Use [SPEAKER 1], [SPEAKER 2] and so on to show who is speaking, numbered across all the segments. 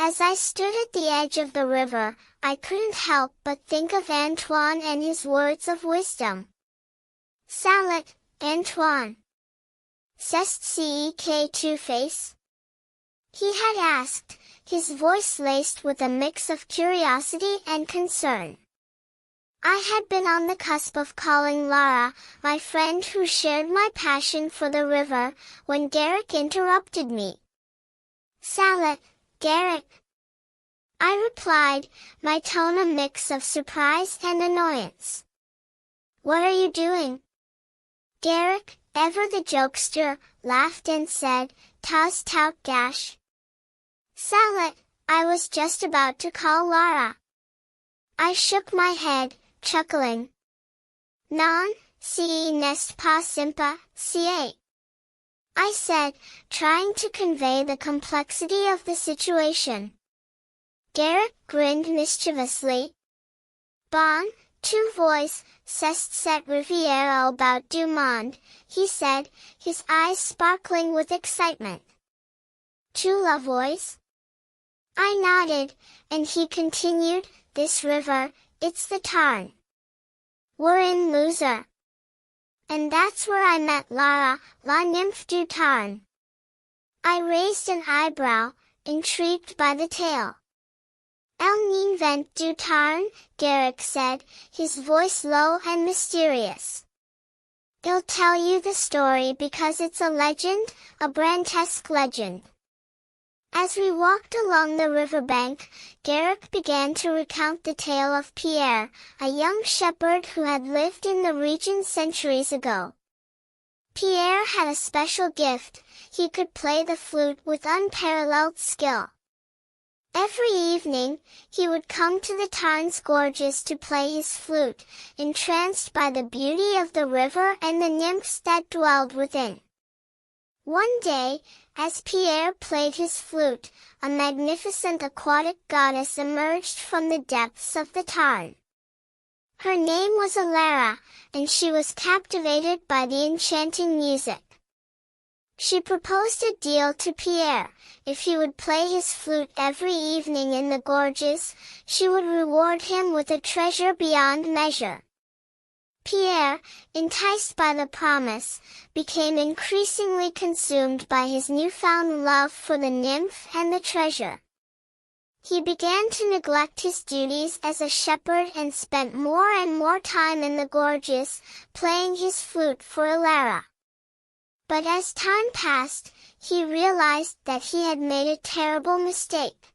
[SPEAKER 1] As I stood at the edge of the river, I couldn't help but think of Antoine and his words of wisdom. Salut, Antoine. C'est que tu fais? He had asked, his voice laced with a mix of curiosity and concern. I had been on the cusp of calling Lara, my friend who shared my passion for the river, when Garrick interrupted me. Salut, Garrick. I replied, my tone a mix of surprise and annoyance. What are you doing? Garrick, ever the jokester, laughed and said, Tas tout gash. Salut, I was just about to call Lara. I shook my head, chuckling. Non, ce n'est pas sympa, ca. I said, trying to convey the complexity of the situation. Garrick grinned mischievously. Bon, tu vois, c'est cette rivière au bout du monde, he said, his eyes sparkling with excitement. Tu la vois? I nodded, and he continued, this river, it's the Tarn. We're in Loser. And that's where I met Lara, la nymphe du Tarn. I raised an eyebrow, intrigued by the tale. Elle n'invente du Tarn, Garrick said, his voice low and mysterious. I'll tell you the story because it's a legend, a Brantesque legend. As we walked along the riverbank, Garrick began to recount the tale of Pierre, a young shepherd who had lived in the region centuries ago. Pierre had a special gift, he could play the flute with unparalleled skill. Every evening, he would come to the Tarn's gorges to play his flute, entranced by the beauty of the river and the nymphs that dwelled within. One day, as Pierre played his flute, a magnificent aquatic goddess emerged from the depths of the Tarn. Her name was Alara, and she was captivated by the enchanting music. She proposed a deal to Pierre. If he would play his flute every evening in the gorges, she would reward him with a treasure beyond measure. Pierre, enticed by the promise, became increasingly consumed by his newfound love for the nymph and the treasure. He began to neglect his duties as a shepherd and spent more and more time in the gorges, playing his flute for Alara. But as time passed, he realized that he had made a terrible mistake.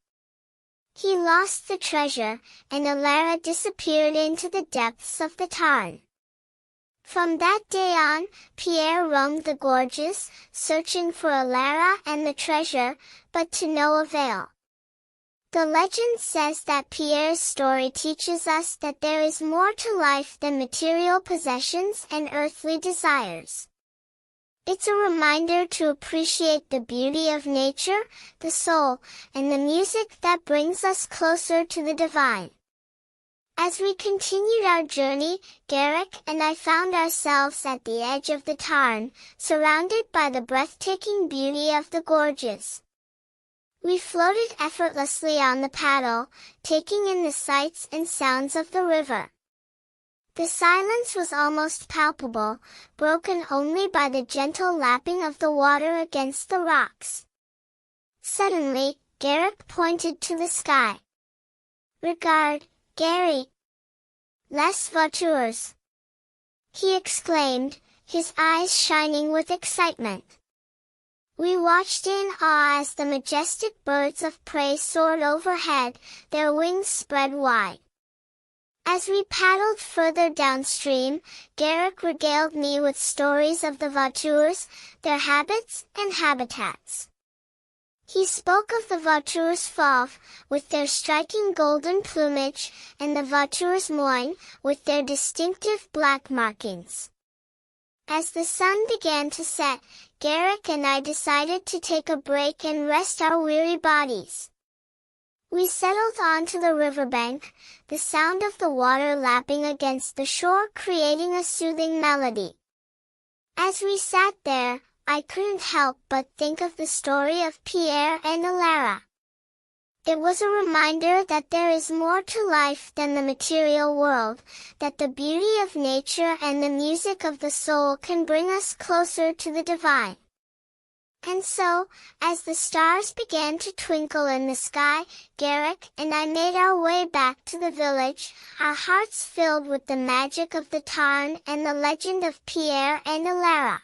[SPEAKER 1] He lost the treasure, and Alara disappeared into the depths of the Tarn. From that day on, Pierre roamed the gorges, searching for Alara and the treasure, but to no avail. The legend says that Pierre's story teaches us that there is more to life than material possessions and earthly desires. It's a reminder to appreciate the beauty of nature, the soul, and the music that brings us closer to the divine. As we continued our journey, Garrick and I found ourselves at the edge of the Tarn, surrounded by the breathtaking beauty of the gorges. We floated effortlessly on the paddle, taking in the sights and sounds of the river. The silence was almost palpable, broken only by the gentle lapping of the water against the rocks. Suddenly, Garrick pointed to the sky. "Regarde, Gary! Les voitures!" he exclaimed, his eyes shining with excitement. We watched in awe as the majestic birds of prey soared overhead, their wings spread wide. As we paddled further downstream, Garrick regaled me with stories of the voitures, their habits and habitats. He spoke of the voitures fauve, with their striking golden plumage, and the voitures moine, with their distinctive black markings. As the sun began to set, Garrick and I decided to take a break and rest our weary bodies. We settled onto the riverbank, the sound of the water lapping against the shore creating a soothing melody. As we sat there, I couldn't help but think of the story of Pierre and Alara. It was a reminder that there is more to life than the material world, that the beauty of nature and the music of the soul can bring us closer to the divine. And so, as the stars began to twinkle in the sky, Garrick and I made our way back to the village, our hearts filled with the magic of the Tarn and the legend of Pierre and Alara.